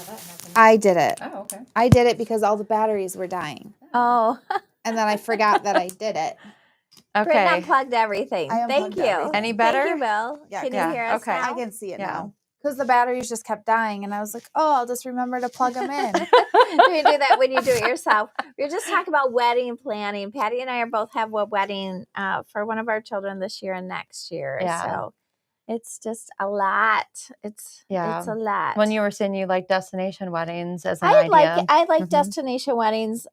that happened. I did it. Oh, okay. I did it because all the batteries were dying. Oh. And then I forgot that I did it. Britton Okay. unplugged everything. I Thank unplugged you. everything. Any better? Thank you, Bill. Yeah, Can you yeah, hear us okay. now? I can see it Yeah. now. Because the batteries just kept dying. And I was like, oh, I'll just remember to plug them in. You do that when you do it yourself. We're just talking about wedding planning. Patty and I are both have a wedding for one of our children this year and next year. Yeah. So it's just a lot. It's a lot. When you were saying you like destination weddings as an I idea. like destination weddings.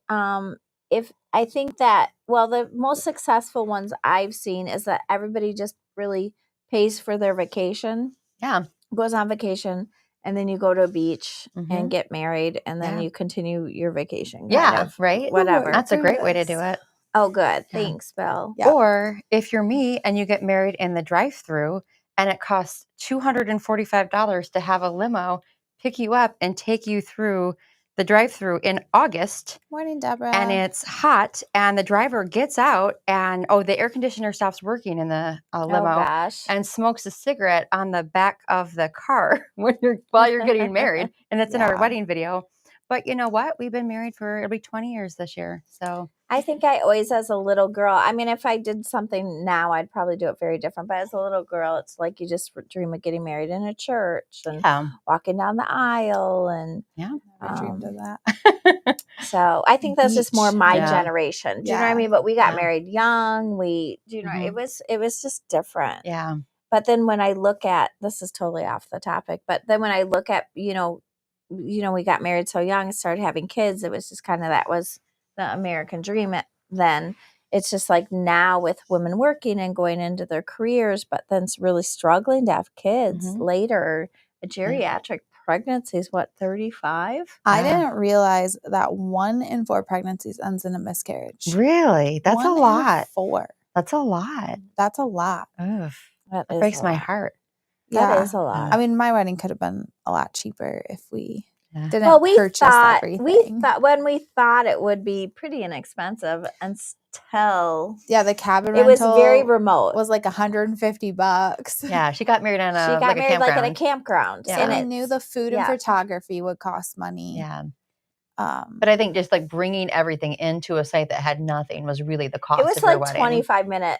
If I think that, well, the most successful ones I've seen is that everybody just really pays for their vacation. Yeah. Goes on vacation, and then you go to a beach Mhm. and get married, and then Yeah. you continue your vacation. Yeah, right? Whatever. That's a For great way to this. do it. Oh, good. Yeah. Thanks, Bill. Yeah. Or if you're me and you get married in the drive-through and it costs $245 to have a limo pick you up and take you through the drive-through in August, Morning, Deborah. and it's hot and the driver gets out and the air conditioner stops working in the limo Oh, gosh. and smokes a cigarette on the back of the car while you're getting married, and it's in our Yeah. wedding video. But you know what? We've been married it'll be 20 years this year. So I think I always, as a little girl, I mean, if I did something now, I'd probably do it very different. But as a little girl, it's like you just dream of getting married in a church and walking down the aisle. And I dreamed of that. so I think that's just more my Yeah. generation. Do you know what I mean? But we got married young. Mhm. It was just different. Yeah. But then when I look at, this is totally off the topic, but then when I look at, we got married so young and started having kids, it was just kind of, that was the American dream. Then it's just like now with women working and going into their careers, but then it's really struggling to have kids later. A geriatric pregnancy is what, 35? I didn't realize that 1 in 4 pregnancies ends in a miscarriage. Really? That's 1 a in lot. 4. That's a lot. That's a lot. Ugh. That It is breaks a my lot. heart. That is a lot. I mean, my wedding could have been a lot cheaper if we didn't Well, we purchase everything. We thought it would be pretty inexpensive until the cabin it was rental very remote. was like $150. Yeah, she got married on She got married campground. like at a campground. Yeah. And I it's- knew the food and photography would cost money. Yeah. But I think just like bringing everything into a site that had nothing was really the cost it was of your like wedding. 25-minute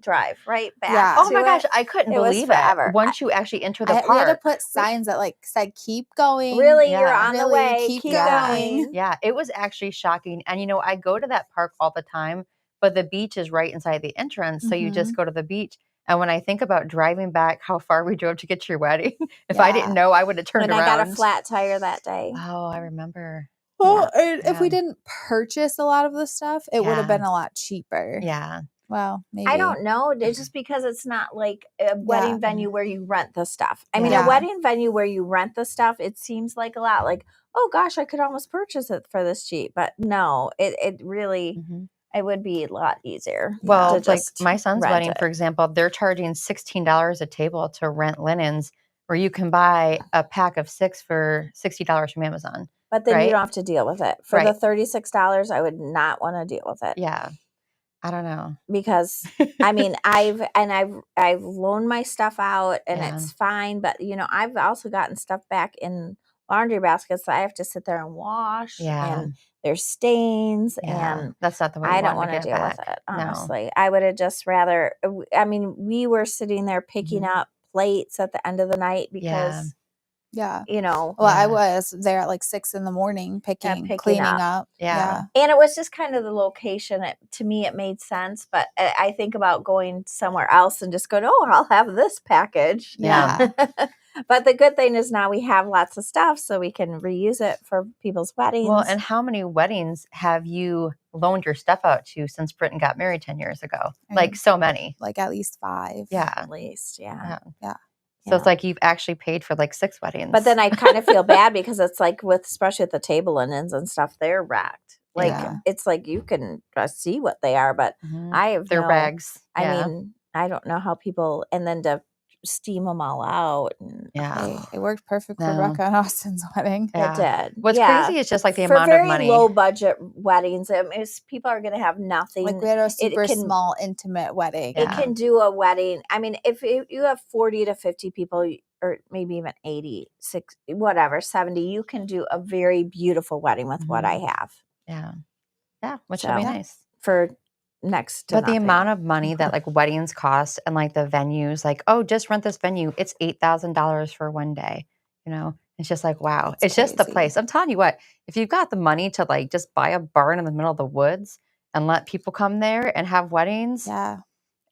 drive, right? Back Yeah. Oh to my it. gosh, I couldn't It was believe forever. it. Once you actually enter the We park. had to put signs that said keep going. Really, Yeah. you're on the Really, way. keep Keep going. going. Yeah, it was actually shocking. And I go to that park all the time, but the beach is right inside the entrance. So you just go to the beach. And when I think about driving back, how far we drove to get to your wedding, if I didn't know, I would have turned When around. I got a flat tire that day. Oh, I remember. Well, if we didn't purchase a lot of the stuff, it would have Yeah. been a lot cheaper. Yeah. Well, maybe. I don't know. It's just because it's not like a wedding venue where you rent the stuff. I mean, Yeah. a wedding venue where you rent the stuff, it seems like a lot. Like, oh gosh, I could almost purchase it for this cheap. But no, it really, it would be a lot easier. Well, to like just my son's rent wedding, it. for example, they're charging $16 a table to rent linens, where you can buy a pack of 6 for $60 from Amazon. But then right? you don't have to deal with it. For the Right. $36, I would not want to deal with it. Yeah. I don't know. Because I mean, I've loaned my stuff out and Yeah. it's fine, but I've also gotten stuff back in laundry baskets that I have to sit there and wash. Yeah. And there's stains, Yeah. and That's not the way I you don't want want to to deal get with back. it. Honestly, I would have just rather. I mean, we were sitting there picking up plates at the end of the night because Yeah. Well, I was there at like 6 a.m. picking, cleaning up. Yeah. And it was just kind of the location. To me, it made sense. But I think about going somewhere else and just going, oh, I'll have this package. Yeah. But the good thing is now we have lots of stuff, so we can reuse it for people's weddings. Well, and how many weddings have you loaned your stuff out to since Britton got married 10 years ago? Like so many. Like at least 5. Yeah. At least, yeah. So it's like you've actually paid for like 6 weddings. But then I kind of feel bad because it's like especially with the table linens and stuff, they're racked. Like it's like you can see what they are, but they're rags. I mean, I don't know how people, and then to steam them all out. And, it worked perfect for Rebecca and Austin's wedding. It did. What's crazy is just like the for amount very of money. low budget weddings. People are going to have nothing. Like we had a super small, intimate wedding. It can do a wedding. I mean, if you have 40 to 50 people, or maybe even 86, whatever, 70, you can do a very beautiful wedding with what I have. Yeah. Yeah. Which So, will be nice. For next to But the nothing. amount of money that like weddings cost and like the venues, like, oh, just rent this venue. It's $8,000 for one day. You know, it's just like, wow. It's It's just the crazy. place. I'm telling you what, if you've got the money to like just buy a barn in the middle of the woods and let people come there and have weddings, Yeah.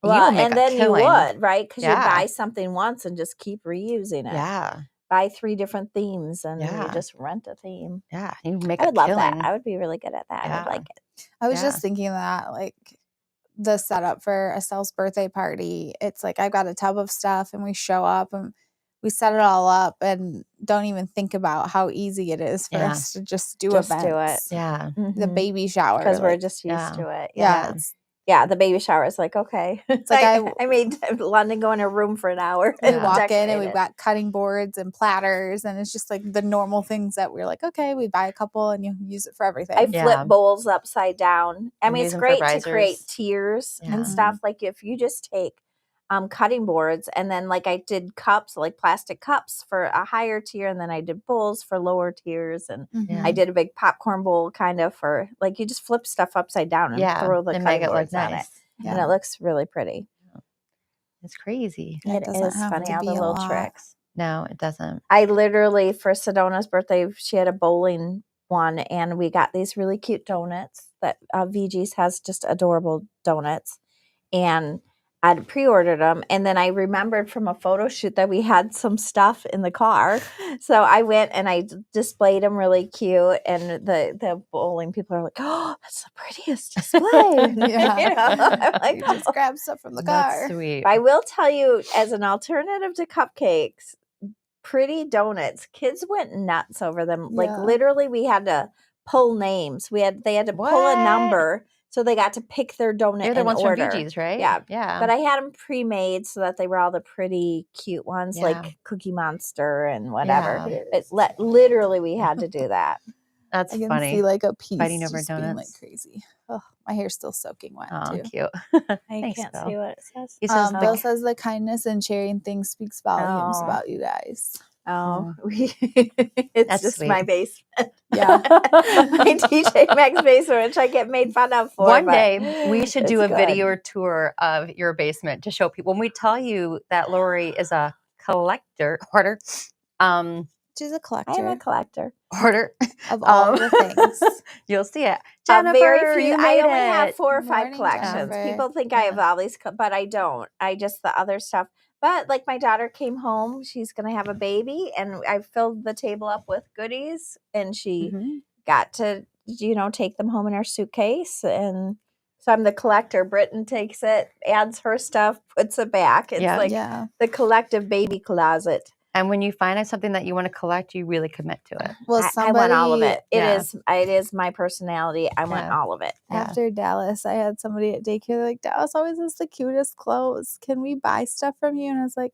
you will make and a then killing. you would, right? Because you Yeah. buy something once and just keep reusing it. Yeah. Buy 3 different themes and Yeah. you just rent a theme. Yeah. You make I a would love killing. that. I would be really good at that. I would Yeah. like it. I was Yeah. just thinking that, like, the setup for Estelle's birthday party, it's like I've got a tub of stuff and we show up and we set it all up and don't even think about how easy it is for Yeah. us to just do Just do events. it. Yeah. The baby shower. Because we're like, just used Yeah. to it. yeah, Yeah. it's Yeah, the baby shower is like, okay. It's like I made London go in her room for an hour. we and walk in decorate and we've it. got cutting boards and platters and it's just like the normal things that we're like, okay, we buy a couple and you use it for everything. I flip bowls upside down. I mean, use it's them for great to create risers. tiers Yeah. and stuff. Like if you just take cutting boards and then like I did cups, like plastic cups for a higher tier, and then I did bowls for lower tiers, and Yeah. I did a big popcorn bowl kind of for like you just flip stuff upside down and Yeah. throw the And cutting make it look boards on it, nice. and it looks really pretty. It's crazy. It It doesn't is have funny to all be the a little lot. tricks. No, it doesn't. I literally, for Sedona's birthday, she had a bowling one, and we got these really cute donuts that VG's has just adorable donuts. And I'd pre-ordered them, and then I remembered from a photo shoot that we had some stuff in the car. So I went and I displayed them really cute, and the bowling people are like, "Oh, that's the prettiest display." Yeah. You know, I'm like, You just grab stuff from the That's car. sweet. But I will tell you, as an alternative to cupcakes, pretty donuts, kids went nuts over them. Like Yeah. literally, we had to pull names. They had to pull a What? number so they got to pick their donut They're the in ones order. from VG's, right? Yeah. Yeah. But I had them pre-made so that they were all the pretty cute ones, Yeah. like Cookie Monster and whatever. Yeah. Literally, we had to do that. That's I can funny. see like a piece Fighting over just being like donuts. crazy. Oh, my hair's still soaking wet Oh, too. cute. I Thanks, can't Bill. see what it says. He says Bill says the kindness and sharing things speaks volumes Oh. about you guys. It's That's just sweet. my basement. Yeah. My TJ Maxx basement, which I get made fun of for. One but day we should do a it's video good. tour of your basement to show people. When we tell you that Lori is a hoarder, She's a collector. I am a collector. Of all the things. You'll see it. Very Jennifer, few. you I made only have it. 4 or Good 5 morning, collections. Jennifer. People think I have all these, but I don't. I just the other stuff. But like my daughter came home, she's gonna have a baby, and I filled the table up with goodies, and she got to take them home in her suitcase, and so I'm the collector. Britton takes it, adds her stuff, puts it back. It's Yeah. like the collective baby closet. And when you find out something that you want to collect, you really commit to it. Well, I want all of it. Yeah. It is my personality. I want all of it. Yeah. After Dallas, I had somebody at daycare. They're like, Dallas always has the cutest clothes. Can we buy stuff from you? And I was like,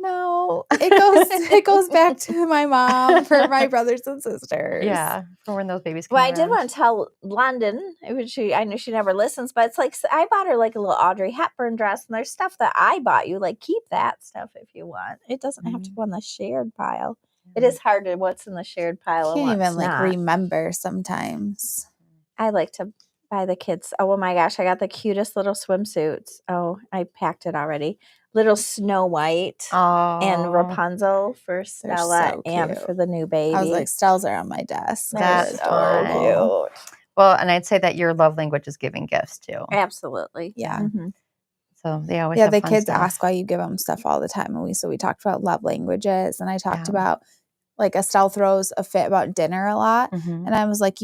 no, it goes back to my mom for my brothers and sisters. Yeah, for when those babies come Well, I did around. want to tell London, I know she never listens, but it's like I bought her like a little Audrey Hepburn dress, and there's stuff that I bought you. Like, keep that stuff if you want. It doesn't have to go in the shared pile. It is hard to what's in the shared pile. Can't and even what's not. remember sometimes. I like to buy the kids. Oh my gosh, I got the cutest little swimsuits. Oh, I packed it already. Little Snow White and Rapunzel for Stella so and cute. for the new baby. I was like, Stell's are on my desk. That's so adorable. cute. Well, and I'd say that your love language is giving gifts too. Absolutely. Yeah. Mm-hmm. So they always Yeah, have the fun kids stuff. ask why you give them stuff all the time. And we talked about love languages, and I talked about like Estelle throws a fit about dinner a lot. And I was like,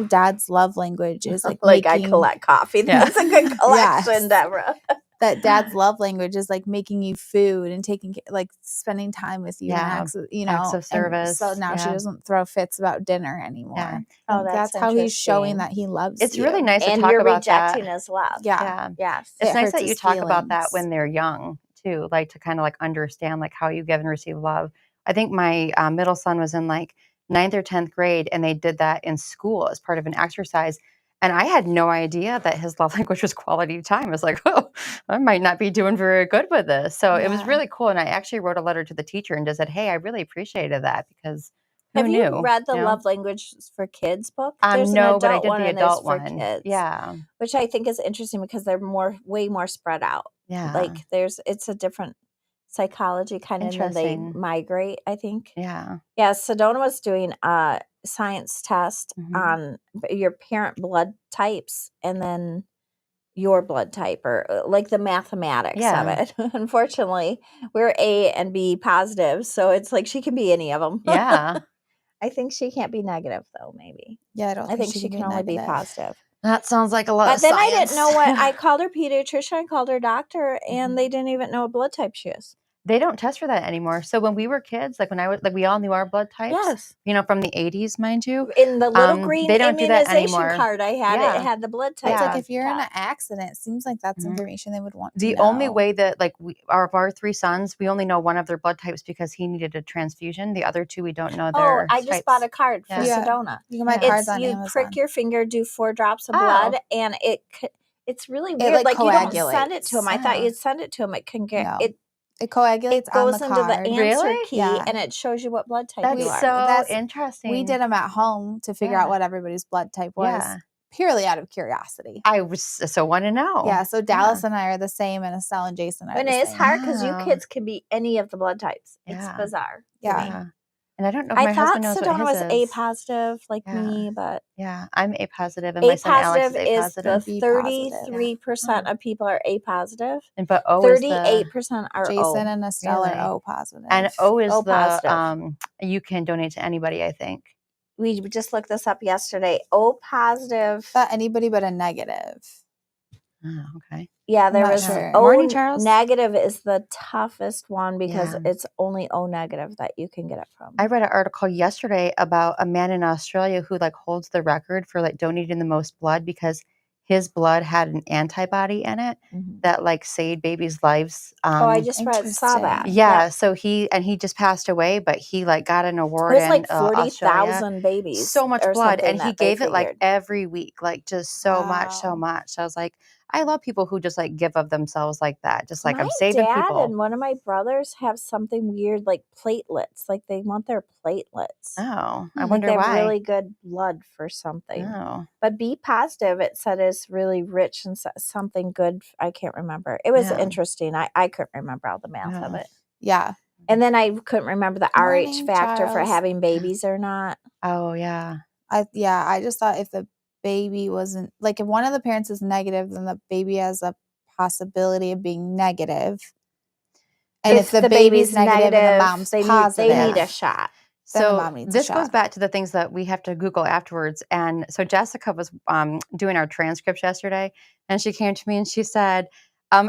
Dad's love language is like I collect coffee. That's a good collection, Deborah. That Dad's love language is like making you food and spending time with you. Yeah. Acts of Acts of service. So now she doesn't throw fits about dinner anymore. Yeah. Oh, that's how he's showing that he loves It's you. really nice to and talk you're about rejecting that. his love. Yeah. Yes. It's It nice hurts that you his talk about that feelings. when they're young too, like to kind of like understand like how you give and receive love. I think my middle son was in like 9th or 10th grade, and they did that in school as part of an exercise. And I had no idea that his love language was quality time. I was like, oh, I might not be doing very good with this. So it was Yeah. really cool. And I actually wrote a letter to the teacher and just said, hey, I really appreciated that because who Have knew? you read the you know? Love Languages for Kids book? There's No, an but I adult did one the and there's adult for one. kids. Yeah. Which I think is interesting because they're way more spread out. Yeah. Like it's a different psychology kind of, and then they Interesting. migrate, I think. Yeah. Yeah, Sedona was doing a science test Mhm. on your parent blood types and then your blood type, or like the mathematics of Yeah. it. Unfortunately, we're A and B positive, so it's like she can be any of them. Yeah. I think she can't be negative though, maybe. Yeah, I don't I think she can can only be negative. positive. That sounds like a lot But of then science. I didn't know what I called her pediatrician, I called her doctor, and Mhm. they didn't even know what blood type she is. They don't test for that anymore. So when we were kids, like when I was, like we all knew our blood types. Yes. You know, from the 80s, mind you. In the little green They don't do that immunization anymore. card I had, Yeah. it had the blood type. It's Yeah. like if you're in an test. accident, it seems like that's Mhm. information they would want to The know. only way that like our 3 sons, we only know one of their blood types because he needed a transfusion. The other 2, we don't know Oh, their I just types. bought a card for Yeah. Sedona. You can buy Yeah. cards on You Amazon. prick your finger, do 4 drops of Oh. blood, and it's really weird. like, You don't send it to them. I thought Oh. you'd send it to them. It can get No. it. It coagulates It on the goes into the card. answer Really? key, Yeah. and it shows you what blood type That's you are. so interesting. We did them at home to figure Yeah. out what everybody's blood type was, Yeah. purely out of curiosity. I was so want to know. Yeah, so Dallas and I are the same, and Estelle and Jason are And the it is same. hard because you Wow. kids can be any of the blood types. It's Yeah. bizarre. Yeah. To me. And I don't know if I my thought husband knows Sedona what was his A is. positive like Yeah. me, but Yeah, I'm A positive, and my A son Alex is positive A is positive. the B positive. 33% of people are A positive. But O is the 38% are O. Jason and Estelle Really? are O positive. and O is O the positive. you can donate to anybody, I think. We just looked this up yesterday. O positive. But anybody but a negative. Oh, okay. Yeah, there not was sure. O Morning, Charles. negative is the toughest one because Yeah. it's only O negative that you can get it from. I read an article yesterday about a man in Australia who like holds the record for like donating the most blood because his blood had an antibody in it that like saved babies' lives. I just saw that. Interesting. Yeah, Yep. so he just passed away, but he like got an award It was in like Australia. 40,000 babies. So much or blood, something and he that they gave it like figured. every week, like just so much. Wow. I was like, I love people who just like give of themselves like that. Just like My I'm saving dad people. and one of my brothers have something weird like platelets. Like they want their platelets. Oh, I Like wonder they have why. really good blood for something. Oh, But B positive, it said, is really rich and something good. I can't remember. It was Yeah. interesting. I couldn't remember all the math of Yeah. it. Yeah. And then I couldn't remember the RH Morning, factor for Charles. having babies or not. oh yeah. I just thought if the baby wasn't, like, if one of the parents is negative, then the baby has a possibility of being negative. And if the baby's negative and the mom's positive, they need a shot. then the So mom needs a this goes shot. back to the things that we have to Google afterwards. And so Jessica was doing our transcripts yesterday, and she came to me and she said,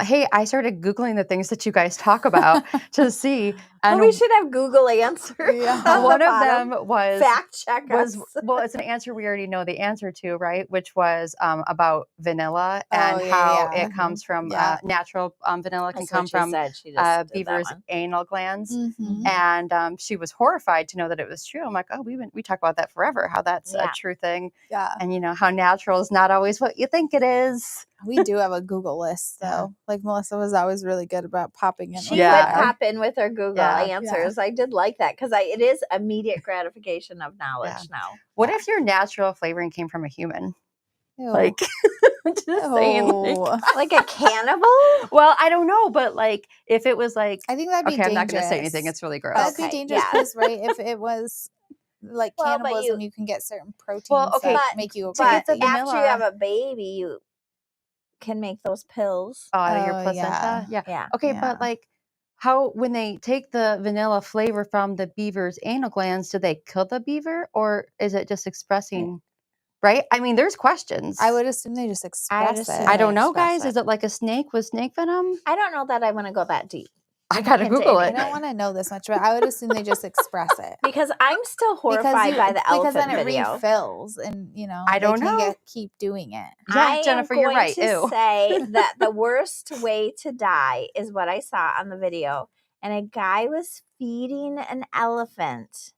hey, I started Googling the things that you guys talk about to see. And we should have Google answer. Yeah. on the one of bottom. them was fact check us. well, it's an answer we already know the answer to, right? Which was about vanilla and Oh, yeah, how yeah. it comes from Yeah. natural vanilla can That's come what she from said. She just did that beaver's one. anal glands. Mhm. And she was horrified to know that it was true. I'm like, oh, we talk about that forever, how that's Yeah. a true thing. Yeah. And you know, how natural is not always what you think it is. We do have a Google list, though. Yeah. Like, Melissa was always really good about popping in. She with would Yeah. that. pop in with her Google Yeah. answers. I did like that because it is immediate gratification of knowledge now. What if your natural flavoring came from a human? Ew. Like, just saying. Ew. Like a cannibal? Well, I don't know, but like if it was like, I think that'd be okay, I'm dangerous. not going to say anything. It's really gross. That'd Okay, be dangerous yeah. because, right, if it was like Well, but cannibalism, you can get certain proteins okay, that but- make you But the obese. after you vanilla- have a baby, you can make those pills. Your Oh, placenta. Yeah. Yeah. Okay, Yeah. but like how when they take the vanilla flavor from the beaver's anal glands, do they kill the beaver or is it just expressing? Right? I mean, there's questions. I would assume they just express assume it. I don't know, express guys. it. Is it like a snake with snake venom? I don't know that I want to go that deep. I gotta Into Google I it. don't want to know this much, but I would assume they just express it. Because I'm still horrified by the because elephant then it video. refills, and I don't they can know. keep doing it. Yeah, I Jennifer, am you're going right. to Ew. say that the worst way to die is what I saw on the video. And a guy was feeding an elephant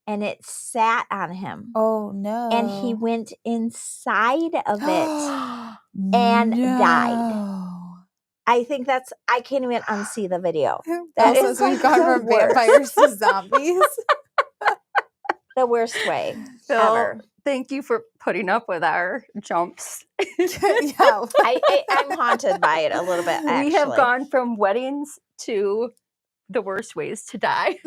and it sat on him. Oh no. And he went inside of it and died. No. I think I can't even unsee the video. That That says is we've like gone the from vampires to zombies. The worst way Phil, ever. thank you for putting up with our jumps. Yeah. I'm haunted by it a little bit, actually. We have gone from weddings to the worst ways to die.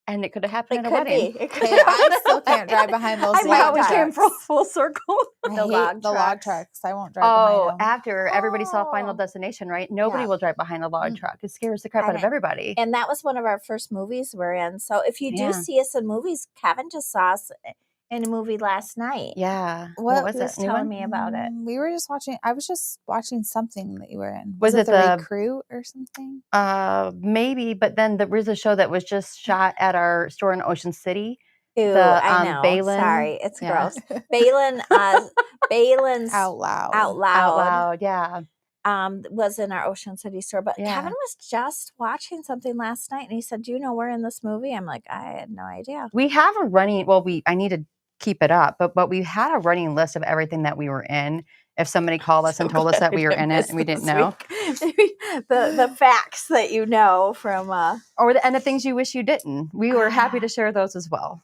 And it could have happened It at a could wedding. be. It Hey, could I still can't drive behind those I See love how white we came trucks. full circle? I The hate log the log trucks. trucks. I won't drive behind them. After everybody saw Final Oh. Destination, right? Nobody Yeah. will drive behind a log truck. It scares the crap I out of know. everybody. And that was one of our first movies we're in. So if you do Yeah. see us in movies, Kevin just saw us in a movie last night. Yeah. What was He was that? New telling one? me about it. We were just watching. I was just watching something that you were in. Was it the the- Recruit or something? Maybe, but then there was a show that was just shot at our store in Ocean City. Ew, The, I know. Balin. Sorry, it's Yeah. gross. Balin's Out loud. Out Loud. Out Loud, yeah. Was in our Ocean City store. But Yeah. Kevin was just watching something last night and he said, "Do you know we're in this movie?" I'm like, I had no idea. We have a running, I need to keep it up, but we had a running list of everything that we were in. If somebody called us and told us that we were in it and we didn't know. the facts that you know from And the things you wish you didn't. We were happy to share those as well.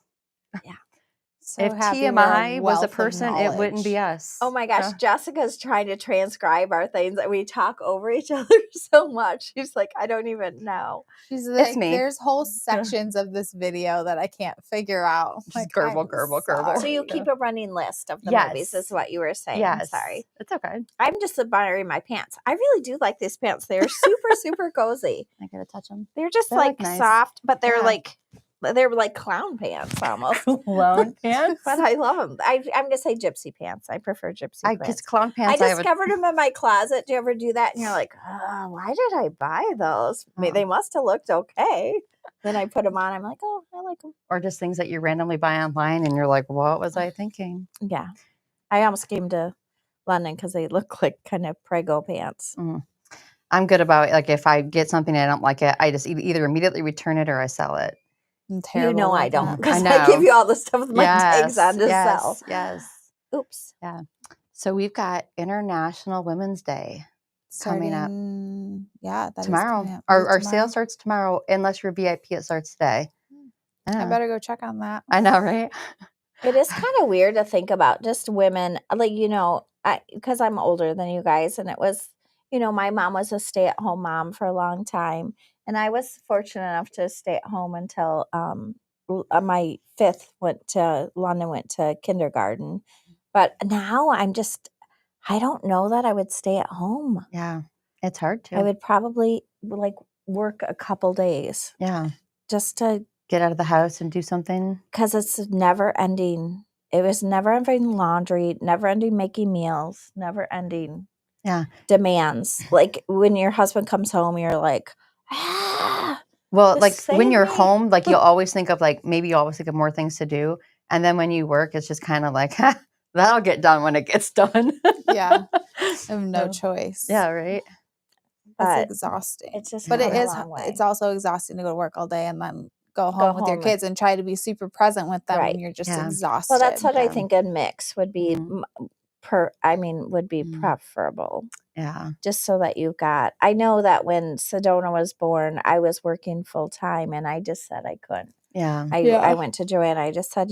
So If happy we're TMI was wealth a of person, it wouldn't be knowledge. us. Oh my gosh, Uh, Jessica's trying to transcribe our things and we talk over each other so much. She's like, I don't even know. She's like, me. there's whole sections of this video that I can't figure out. Just Like, gurgle, I'm gurgle, gurgle. So sorry. you keep a running list of the movies, Yes. is what you were saying. yes. Sorry. It's okay. I'm just admiring my pants. I really do like these pants. They're super, super cozy. I gotta touch them. They're just They like look nice. soft, but they're Yeah. like clown pants almost. Clown pants. But I love them. I'm going to say gypsy pants. I prefer gypsy Because pants. clown I pants, discovered them in my closet. Do you ever do that? And you're like, oh, why did I buy those? Oh. They must have looked okay. Then I put them on. I'm like, oh, I like them. or just things that you randomly buy online and you're like, what was I thinking? Yeah. I almost came to London because they look like kind of prego pants. I'm good about it. Like if I get something and I don't like it, I just either immediately return it or I sell it. I'm You terrible know like I don't that. because I I give know. you all the stuff with my tags on to yes, sell. yes. Oops. So we've got International Women's Day coming up Starting, yeah, that is tomorrow. coming up. Is it Our tomorrow? sale starts tomorrow. Unless you're VIP, it starts today. I Yeah. better go check on that. I know, right? It is kind of weird to think about just women, like, because I'm older than you guys. And it was, my mom was a stay-at-home mom for a long time. And I was fortunate enough to stay at home until my fifth went to kindergarten. But now I don't know that I would stay at home. Yeah. It's hard to. I would probably work a couple days Yeah. just to, Get out of the house and do something. because it's never ending. It was never ending laundry, never ending making meals, never ending Yeah. demands. Like when your husband comes home, you're like, Well, Just like when save you're me. home, like you'll always think of maybe you always think of more things to do. And then when you work, it's just kind of like, that'll get done when it gets done. Yeah. I have no So, choice. Yeah, right. but It's exhausting. it's just But come it a is. long way. It's also exhausting to go to work all day and then go home with your home. kids and try to be super present with them, Right. and you're just Yeah. exhausted. Well, that's what I Yeah. think a mix would be Mhm. would be Mhm. preferable. Yeah. Just so that you've got, I know that when Sedona was born, I was working full time and I just said I couldn't. Yeah. I went to Joanna. I just said,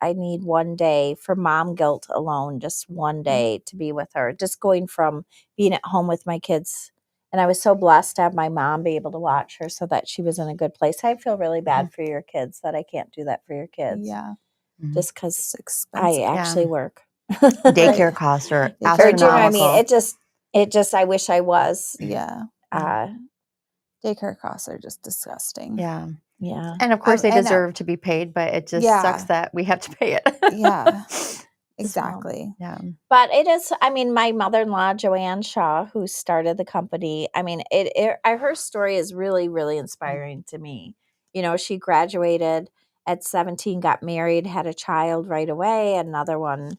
I need one day for mom guilt alone, just one day to be with her. Just going from being at home with my kids. And I was so blessed to have my mom be able to watch her so that she was in a good place. I feel really bad for your kids that I can't do that for your kids. Yeah. Mhm. Just because It's expensive. I actually work. Daycare costs are Or do you know what I astronomical. mean? It just, I wish I was. Yeah. Daycare costs are just disgusting. Yeah. Yeah. And of course they and, deserve to be paid, but it just Yeah. sucks that we have to pay it. Yeah. Exactly. Yeah. But it is, my mother-in-law, Joanne Shaw, who started the company, her story is really, really inspiring to me. She graduated at 17, got married, had a child right away, another one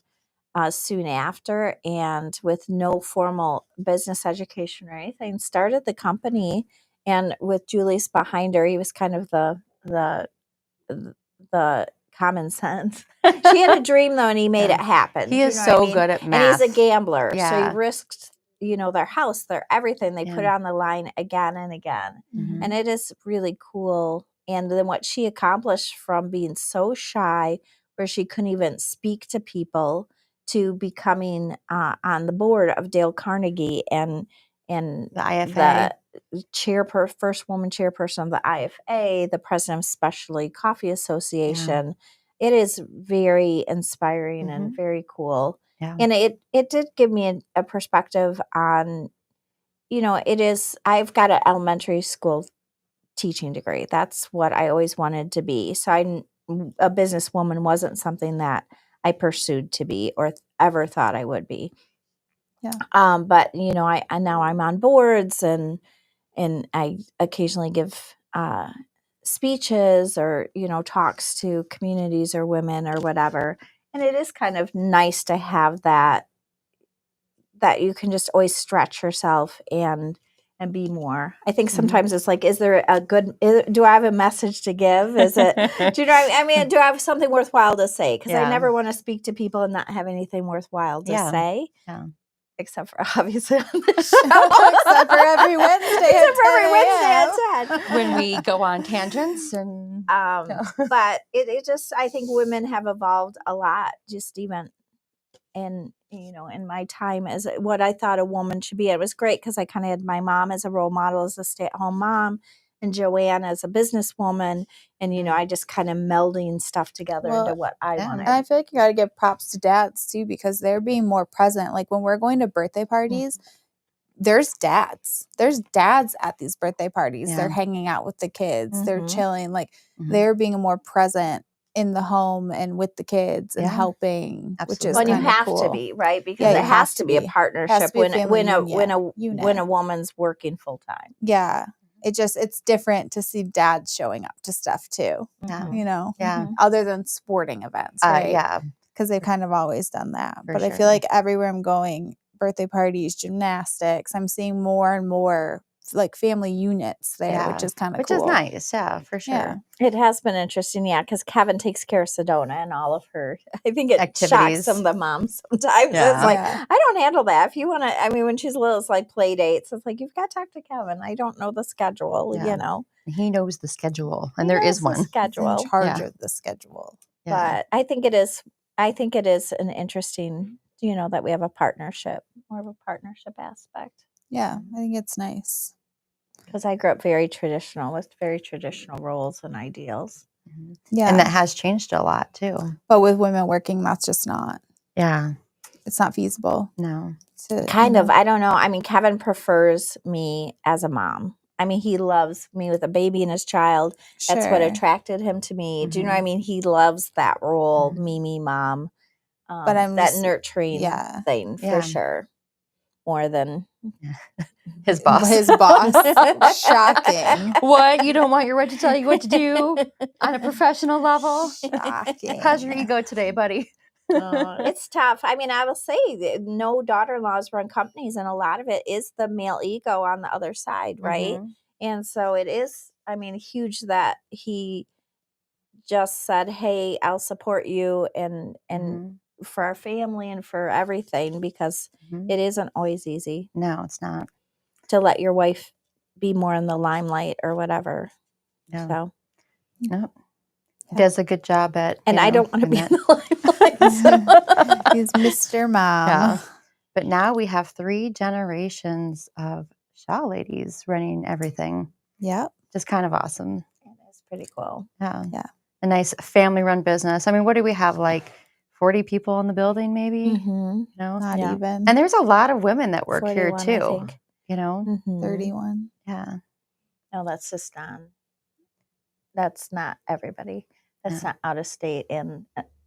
soon after, and with no formal business education or anything, started the company. And with Julius behind her, he was kind of the the common sense. She had a dream though, and he made it happen. He Do you is know what I so mean? good at And math. he's a gambler, so Yeah. he risked, their house, their everything. They put it Yeah. on the line again and again, Mhm. and it is really cool. And then what she accomplished from being so shy, where she couldn't even speak to people, to becoming on the board of Dale Carnegie and The IFA. the first woman chairperson of the IFA, the president of Specialty Coffee Association. It is very inspiring and very cool. Yeah. And it did give me a perspective on, I've got an elementary school teaching degree. That's what I always wanted to be. So a businesswoman wasn't something that I pursued to be or ever thought I would be. Yeah. But I now I'm on boards and I occasionally give speeches or talks to communities or women or whatever. And it is kind of nice to have that you can just always stretch yourself and be more. I think sometimes it's like, do I have a message to give? Is it, do you know what I mean? Do I have something worthwhile to say? Because I never want to speak to people and not have anything worthwhile to say. Yeah. Except for obviously on the show. Except for every Wednesday. Except for every Wednesday at 10. When we go on tangents and but it just, I think women have evolved a lot, just even in my time as what I thought a woman should be. It was great because I kind of had my mom as a role model, as a stay-at-home mom, and Joanne as a businesswoman, and I just kind of melding stuff together into what I wanted. And I feel like you got to give props to dads too, because they're being more present. Like when we're going to birthday parties, there's dads at these birthday parties. Yeah. They're hanging out with the kids. They're chilling. Like they're being more present in the home and with the kids and helping, which is and you kind of have cool. to be, right? Because it has to be a partnership when a woman's working full time. Yeah. It's different to see dads showing up to stuff too. Yeah. Other than sporting events, right? Yeah. Because they've kind of always done that. For but sure. I feel like everywhere I'm going, birthday parties, gymnastics, I'm seeing more and more like family units there, which is kind of cool. Which is nice. Yeah, for sure. Yeah. It has been interesting, because Kevin takes care of Sedona and all of her, I think it activities. shocks some of the moms sometimes. Yeah. It's like, I don't handle that. If you want to, when she's little, it's like play dates. It's like, you've got to talk to Kevin. I don't know the schedule, He knows the schedule, and He there is knows the one. schedule. He's in charge of the schedule. Yeah. But I think it is an interesting, that we have a partnership, more of a partnership aspect. Yeah, I think it's nice. Because I grew up very traditional with very traditional roles and ideals. Yeah. And that has changed a lot too. But with women working, that's just not. Yeah. It's not feasible. No. Kind of. I don't know. Kevin prefers me as a mom. He loves me with a baby and his child. Sure. That's what attracted him to me. Do you know what I mean? He loves that role, Mimi mom. But I'm that just, nurturing thing for sure. More than his boss. His boss. Shocking. What? You don't want your wife to tell you what to do on a professional level? Shocking. How's your ego today, buddy? It's tough. I will say that no daughter-in-laws run companies, and a lot of it is the male ego on the other side, right? And so it is, huge that he just said, hey, I'll support you and for our family and for everything, because it isn't always easy. No, it's not. To let your wife be more in the limelight or whatever. Yeah. So. Nope. He does a good job at. And I don't want to be in the limelight. He's Mr. Mom. Yeah. But now we have 3 generations of Shaw ladies running everything. Yep. Just kind of awesome. It's pretty cool. Yeah. Yeah. A nice family-run business. What do we have? Like 40 people in the building, maybe? No, Not even. And there's a lot of women that work here 41, too. I think. 31. Yeah. No, that's just that's not everybody. That's not out of state and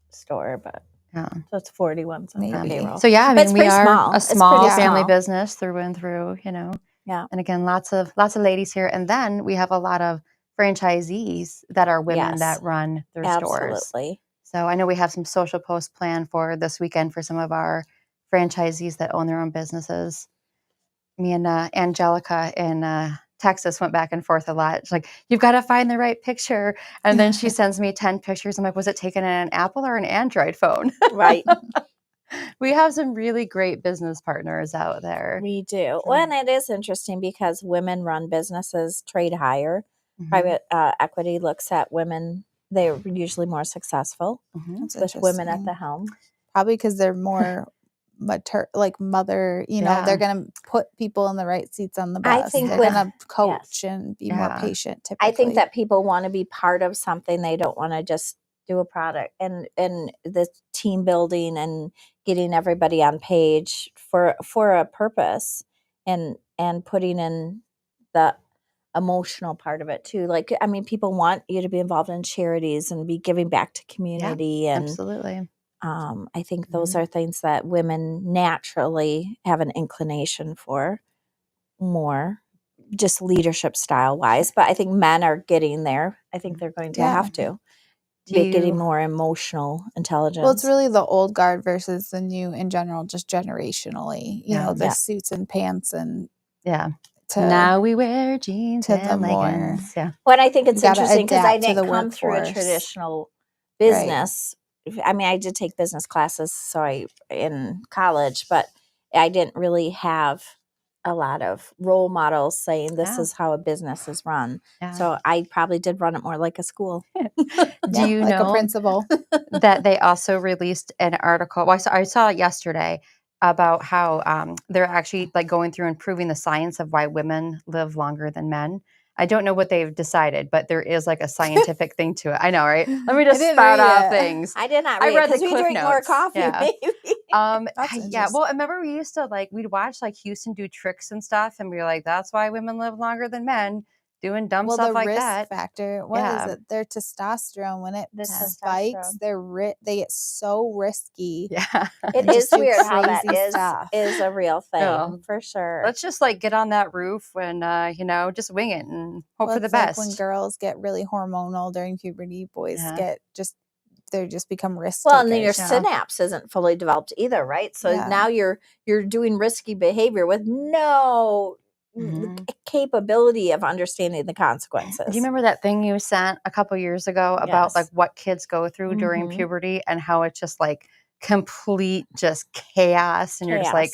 store, but so it's 41. Maybe. So yeah, we are small. A small family small. business through and through, Yeah. And again, lots of ladies here. And then we have a lot of franchisees that are women that run their stores. Absolutely. So I know we have some social posts planned for this weekend for some of our franchisees that own their own businesses. Me and Angelica in Texas went back and forth a lot. She's like, you've got to find the right picture. And then she sends me 10 pictures. I'm like, was it taken in an Apple or an Android phone? Right. We have some really great business partners out there. We do. Well, and it is interesting because women run businesses trade higher. Private equity looks at women. They're usually more successful with women at the helm. Probably because they're more mother, they're going to put people in the right seats on the bus. I think they're going to coach and be more patient typically. I think that people want to be part of something. They don't want to just do a product, and the team building and getting everybody on page for a purpose, and putting in the emotional part of it too. Like, I mean, people want you to be involved in charities and be giving back to community. And absolutely. I think those are things that women naturally have an inclination for more, just leadership style wise. But I think men are getting there. I think they're going to have to be getting more emotional intelligence. Well, it's really the old guard versus the new in general, just generationally, the suits and pants and now we wear jeans and leggings. Well, I think it's interesting because I didn't come through a traditional business. Right. I mean, I did take business classes in college, but I didn't really have a lot of role models saying this is how a business is run. Yeah. So I probably did run it more like a school. Do you know a principal that they also released an article? Well, I saw it yesterday about how they're actually like going through and proving the science of why women live longer than men. I don't know what they've decided, but there is like a scientific thing to it. I know, right? Let me just spout off things. I did not read it because we drink more coffee. Yeah. Maybe. Well, remember we used to we'd watch like Houston do tricks and stuff, and we were like, that's why women live longer than men. Doing dumb stuff like that. The risk factor. What is it? Their testosterone when it spikes, they get so risky. Yeah, it is weird how that is a real thing for sure. Let's just get on that roof and just wing it and hope for the best. When girls get really hormonal during puberty, boys they just become risk takers. Well, and then your synapse isn't fully developed either, right? So now you're doing risky behavior with no capability of understanding the consequences. Do you remember that thing you sent a couple years ago about what kids go through during puberty and how it's just complete just chaos and you're just like,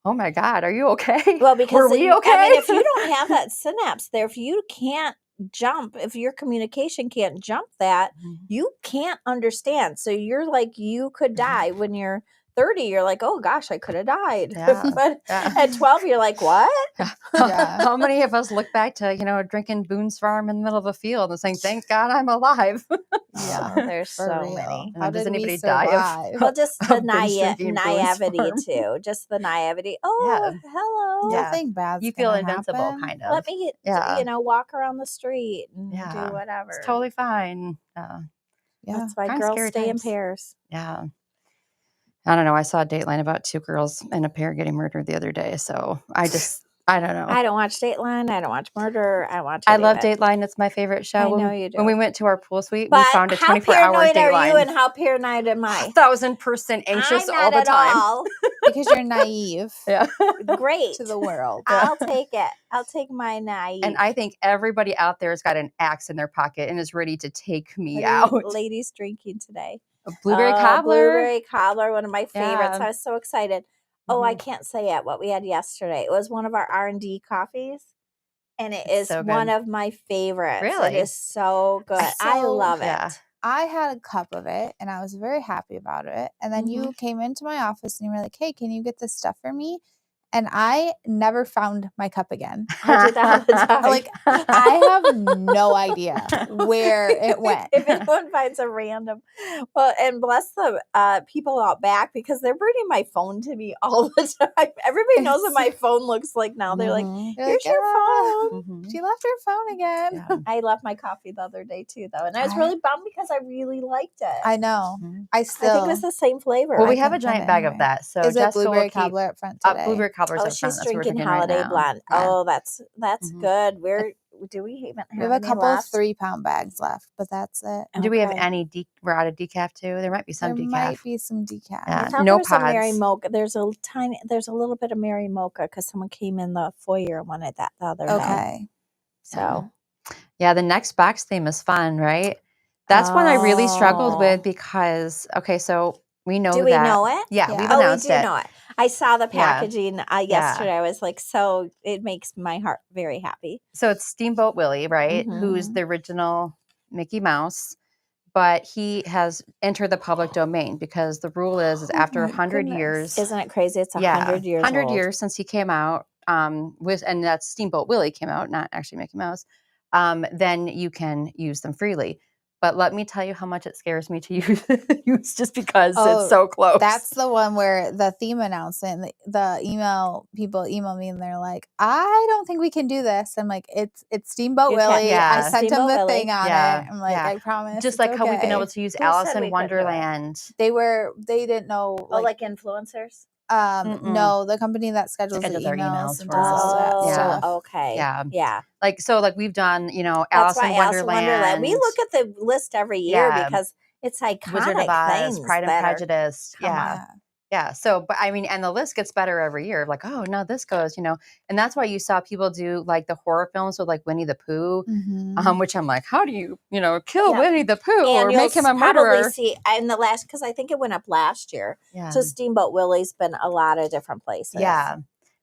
oh my God, are you okay? Well, because were we okay? I mean, if you don't have that synapse there, if you can't jump, if your communication can't jump that, you can't understand. So you're you could die when you're 30, you're like, oh gosh, I could have died. But at 12, you're like, what? How many of us look back to, drinking Boone's Farm in the middle of a field and saying, thank God I'm alive? There's so many. How does anybody die? Well, just the naivety too. Just the naivety. Oh, hello. Nothing bad. You feel invincible, kind of. Let me, walk around the street and do whatever. It's totally fine. That's why girls stay in pairs. Yeah. I don't know. I saw a Dateline about 2 girls in a pair getting murdered the other day. So I don't know. I don't watch Dateline. I don't watch murder. I love Dateline. It's my favorite show. I know you do. When we went to our pool suite, we found a 24-hour Dateline. How paranoid are you and how paranoid am I? 1,000% anxious all the time. All. Because you're naive. Great. To the world. I'll take it. I'll take my naive. And I think everybody out there has got an axe in their pocket and is ready to take me out. Ladies drinking today. A blueberry cobbler. Blueberry cobbler, one of my favorites. I was so excited. Oh, I can't say it, what we had yesterday. It was one of our R&D coffees, and it's so one of my favorites. Really? It is so good. I love it. I had a cup of it, and I was very happy about it. And then you came into my office, and you were like, hey, can you get this stuff for me? And I never found my cup again. I did that all the time. I have no idea where it went. If anyone finds a random, well, and bless the people out back because they're bringing my phone to me all the time. Everybody knows what my phone looks like now. They're like, here's your phone. She left her phone again. Yeah. I left my coffee the other day too, though. And I was really bummed because I really liked it. I know. I think it was the same flavor. Well, we have a giant bag of that. So is it blueberry cobbler up front today? Blueberry cobbler's she's drinking holiday blend. Yeah. Oh, that's good. Do we even have we have a couple of 3-pound bags left, but that's it. And do we have any? We're out of decaf too. There might be some decaf. There might be some decaf. Yeah, no pods. Mary Mocha. There's a little bit of Mary Mocha because someone came in the foyer and wanted that the other day. Okay. So Yeah, the next box theme is fun, right? That's one I really struggled Oh. with because, okay, so we know do we that. know it? Yeah, Yeah. we've Oh, we announced do it. know it. I saw the Yeah. packaging yesterday. I was like, so it makes my heart very happy. So it's Steamboat Willie, right? Mhm. Who's the original Mickey Mouse, but he has entered the public domain because the rule is Oh after my 100 goodness. years. Isn't it crazy? It's 100 Yeah, years 100 old. years since he came out, and that's Steamboat Willie came out, not actually Mickey Mouse, then you can use them freely. But let me tell you how much it scares me to use just because it's so close. That's the one where the theme announcement, the email people email me and they're like, I don't think we can do this. I'm like, it's Steamboat You can- Willie. I Yeah. sent him Steamboat the Willie. thing on Yeah, it. I'm like, yeah. I promise. Just it's like how we've been okay. able to use Who Alice said we in couldn't do it? Wonderland. They didn't know Oh, like influencers? no, the company that schedules the Schedules our emails emails and for does us. all that Oh, stuff. okay. Yeah. Yeah. Like we've done, That's Alice why in Alice in Wonderland. We Wonderland, look at the list every year Yeah. because it's iconic Wizard of Oz, things. Pride and that are Prejudice. coming. Yeah. Yeah. So, but I mean, and the list gets better every year. Like, oh no, this goes, and that's why you saw people do like the horror films with like Winnie the Pooh, Mhm. which I'm like, how do you, kill Yeah. Winnie the Pooh or And you'll make him a probably murderer? see in the last, because I think it went up last year. Yeah. So Steamboat Willie's been a lot of different places. Yeah.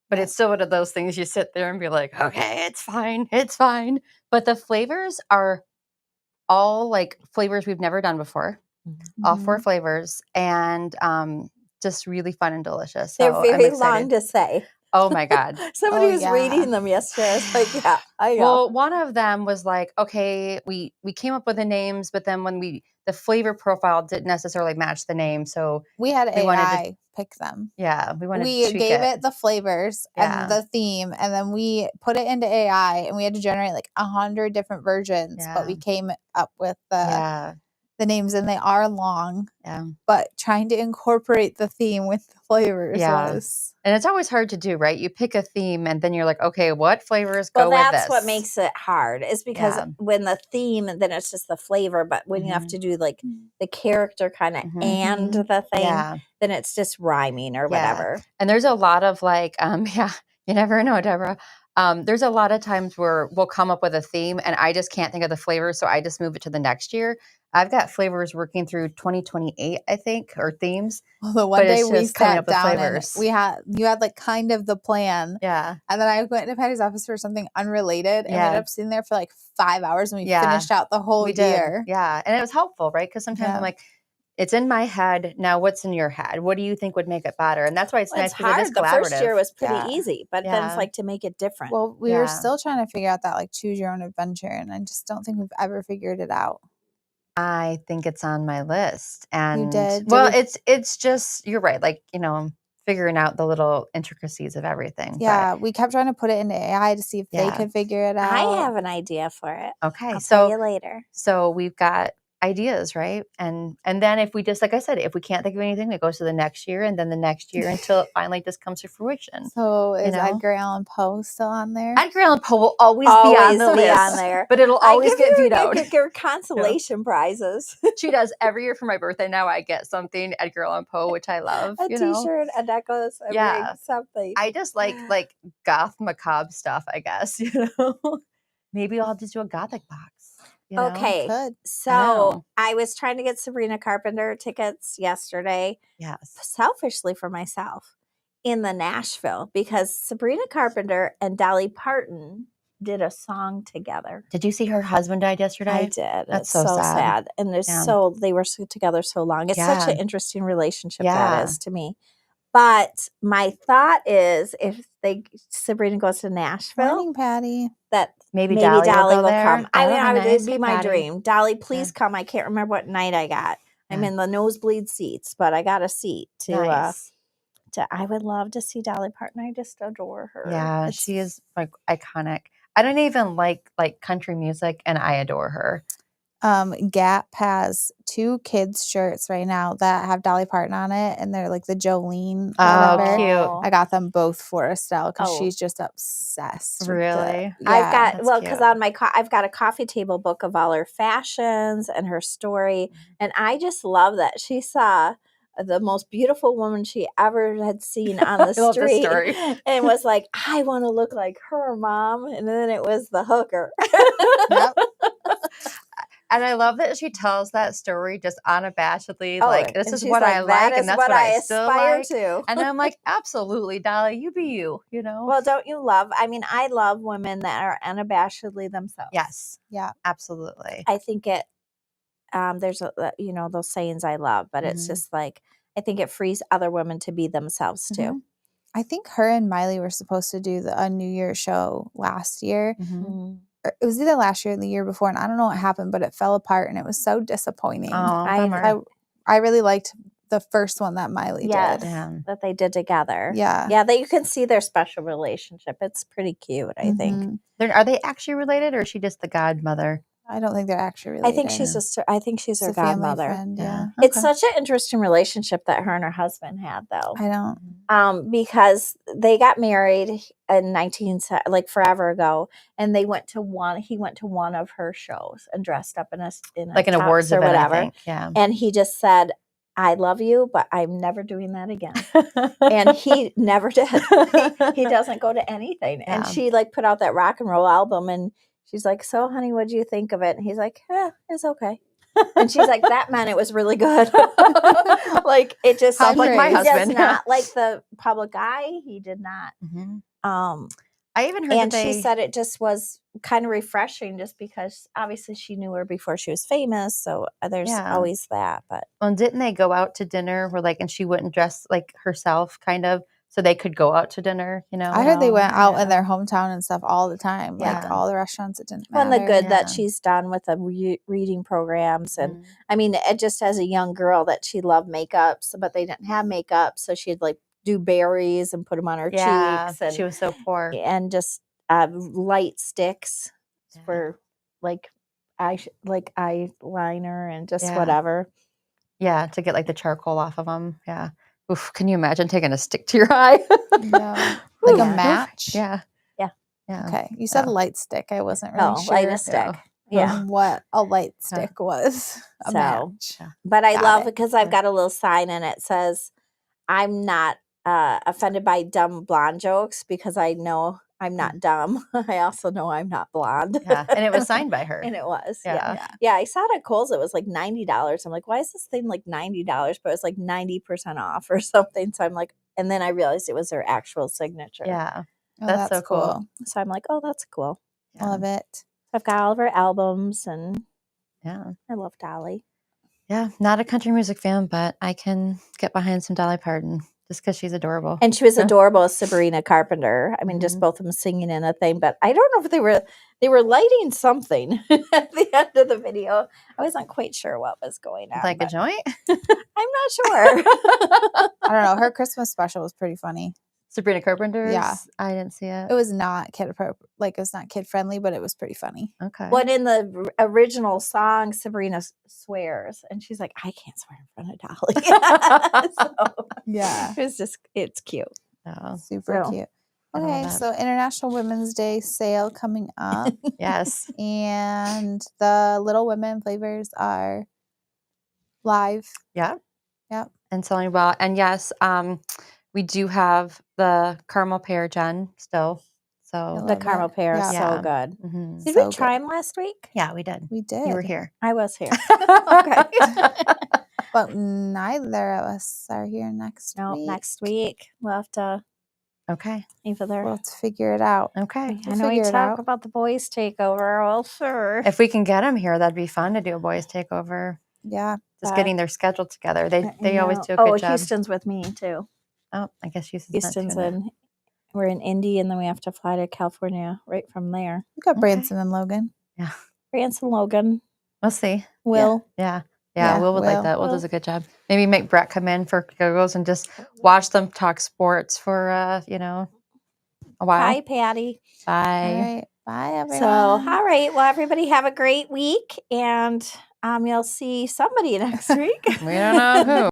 But it's still one of those things you sit there and be like, okay, it's fine. It's fine. But the flavors are all like flavors we've never done before. All 4 flavors, and just really fun and delicious. So They're I'm very excited. long to say. Oh my God. Somebody was reading them yesterday. I was like, yeah, I know. Well, one of them was like, okay, we came up with the names, but then when the flavor profile didn't necessarily match the name. So we had we wanted AI pick them. yeah, we wanted We to tweak gave it. it the flavors Yeah. and the theme, and then we put it into AI, and we had to generate like 100 different versions. But we Yeah. came up with Yeah. the names, and they are long. Yeah. But trying to incorporate the theme with the flavors Yeah. was. And it's always hard to do, right? You pick a theme and then you're like, okay, what flavors Well, go with this? that's what makes it hard, is because Yeah. when the theme, then it's just the flavor. But when you have to do like the character kind of and the thing, Yeah. then it's just rhyming or Yeah. whatever. And there's a lot of like, yeah, you never know, Deborah. There's a lot of times where we'll come up with a theme and I just can't think of the flavor. So I just move it to the next year. I've got flavors working through 2028, I think, or themes. Well, the one But day it's we just coming sat up with down and flavors. you had like kind of the plan. Yeah. And then I went into Patty's office for something unrelated and we Yeah. ended up sitting there for like 5 hours and we Yeah. finished out the whole We did. year. Yeah. And it was helpful, right? Because sometimes Yeah. I'm like, it's in my head. Now what's in your head? What do you think would make it better? And that's why it's Well, nice it's because it is hard. The first year collaborative. was pretty Yeah. easy, but then Yeah. it's like to make it different. Well, we Yeah. were still trying to figure out that like choose your own adventure, and I just don't think we've ever figured it out. I think it's on my list. And did? Did well, we- it's just, you're right. Like, figuring out the little intricacies of everything. Yeah, we kept trying to put it into AI to see if they Yeah. could figure it out. I have an idea for it. But okay. I'll tell you So later. so we've got ideas, right? And then if we just, like I said, if we can't think of anything, it goes to the next year and then the next year until it finally just comes to fruition. So is know? Edgar Allan Poe still on there? Edgar Allan Poe will always be on the list, there. but it'll always get I vetoed. give consolation prizes. She does every year for my birthday. Now I get something Edgar Allan Poe, which I love. A T-shirt, a necklace, a Yeah. ring, something. I just like goth macabre stuff, I guess. Maybe I'll just do a gothic box. Okay, Good. so I was trying to get Sabrina Carpenter tickets yesterday, Yes. selfishly for myself, in the Nashville, because Sabrina Carpenter and Dolly Parton did a song together. Did you see her husband died yesterday? I did. That's It's so so sad. sad. And there's Yeah. they were together so long. It's such Yeah. an interesting relationship Yeah. that is to me. But my thought is, if Sabrina goes to Nashville, Morning, Patty. that Maybe Dolly Dolly will go will there. come. That'll be It'd nice. be Hey, my Patty. dream. Dolly, please come. I can't remember what night I got. I'm Yeah. in the nosebleed seats, but I got a seat to. Nice. I would love to see Dolly Parton. I just adore her. Yeah, she is like iconic. I don't even like country music, and I adore her. Gap has 2 kids shirts right now that have Dolly Parton on it, and they're like the Jolene. Oh, whatever. cute. I got them both for Estelle because Oh. she's just obsessed. with Really? it. I've Yeah. got that's because cute. on my I've got a coffee table book of all her fashions and her story, and I just love that she saw the most beautiful woman she ever had seen on the I love this street, story. and was like, I want to look like her, Mom. And then it was the hooker. Yep. And I love that she tells that story just unabashedly, Oh, like, this and is she's what like, I "That like, is and that's what I still aspire like." to. And I'm like, absolutely, Dolly, you be you, you know? Well, don't you love? I mean, I love women that are unabashedly themselves. Yes, Yeah. absolutely. I think it. There's those sayings I love, but it's Mhm. just like I think it frees other women to be themselves too. Mhm. I think her and Miley were supposed to do a New Year's show last year. Mhm. It was either last year or the year before, and I don't know what happened, but it fell apart, and it was so disappointing. Oh, bummer. I really liked the first one that Miley Yes, did. Damn. that they did together. Yeah. Yeah, that you can see their special relationship. It's pretty cute, I think. Mhm. Are they actually related, or is she just the godmother? I don't think they're actually related. I think she's It's her a family godmother. friend. Yeah. It's Okay. such an interesting relationship that her and her husband had, though. I don't. Because they got married in forever ago, and he went to one of her shows and dressed up in a Like an tux awards or event, whatever. I think. Yeah. And he just said, I love you, but I'm never doing that again. And he never did. He doesn't go to anything. And Yeah. she put out that rock and roll album, and she's like, so honey, what'd you think of it? And he's like, it's okay. And she's like, that meant it was really good. It just Sounds like my he does husband. not like the public eye. He did not. Mhm. I even heard and that she they said it just was kind of refreshing, just because obviously she knew her before she was famous. So there's Yeah. always that. But Well, didn't they go out to dinner and she wouldn't dress like herself, kind of, so they could go out to dinner, I heard they went out in Yeah. their hometown and stuff all the time. Like Yeah. all the restaurants, it didn't and matter. the good that Yeah. she's done with the reading programs. And Mhm. I mean, it just as a young girl that she loved makeup, but they didn't have makeup. So she'd do berries and put them on her Yeah, cheeks. And she was so poor. and just light sticks Yeah. for eyeliner and just Yeah. whatever. Yeah, to get the charcoal off of them. Yeah. Oof, can you imagine taking a stick to your eye? Yeah. Like a Yeah. match? Yeah. Yeah. Yeah. Okay. You said Yeah. light stick. I wasn't really Oh, sure light a stick. Yeah. what a light stick was. A So, match. Yeah. But I Got love it. because I've Yeah. got a little sign and it says, I'm not offended by dumb blonde jokes because I know I'm not dumb. I also know I'm not blonde. Yeah. And it was signed by her. And it was. Yeah. Yeah. Yeah. I saw it at Kohl's. It was $90. I'm like, why is this thing $90? But it was 90% off or something. So I'm like, and then I realized it was her actual signature. Yeah. Oh, That's so cool. So I'm like, oh, that's cool. I love it. I've got all of her albums, and Yeah. I love Dolly. Yeah. Not a country music fan, but I can get behind some Dolly Parton just because she's adorable. And she was adorable as Sabrina Carpenter. I mean, just Mhm. both of them singing in a thing. But I don't know if they were lighting something at the end of the video. I wasn't quite sure what was going on. Like a joint? I'm not sure. I don't know. Her Christmas special was pretty funny. Sabrina Carpenter's? Yeah. I didn't see it. It was not kid appropriate. It was not kid friendly, but it was pretty funny. Okay. When in the original song, Sabrina swears, and she's like, I can't swear in front of Dolly. So Yeah. it's cute. Oh, Super So, cute. I love Okay, that. so International Women's Day sale coming up. yes. And the Little Women flavors are live. Yeah. Yep. And selling well. And yes, we do have the caramel pear gen still. So The love caramel it. pear is Yeah. so good. mhm. Did So we try good. them last week? Yeah, we did. We did. You were here. I was here. Okay. But neither of us are here next No, week. next week we'll have to Okay. either. We'll have to figure it out. Okay. I we'll know we figure it talk out. about the boys takeover. Well, sure. If we can get them here, that'd be fun to do a boys takeover. Yeah. Just getting their schedule together. They always do a Oh, good job. Houston's with me too. Oh, I guess Houston's not doing it. We're in Indy, and then we have to fly to California right from there. We got Okay. Branson and Logan. Yeah. Branson, Logan, We'll see. Will. Yeah. Yeah, Will would like Will. that. Will Will. does a good job. Maybe make Brett come in for goggles and just watch them talk sports for a while. Bye, Patty. Bye. All right. Bye, everyone. So, all right. Well, everybody have a great week, and you'll see somebody next week. We don't know who.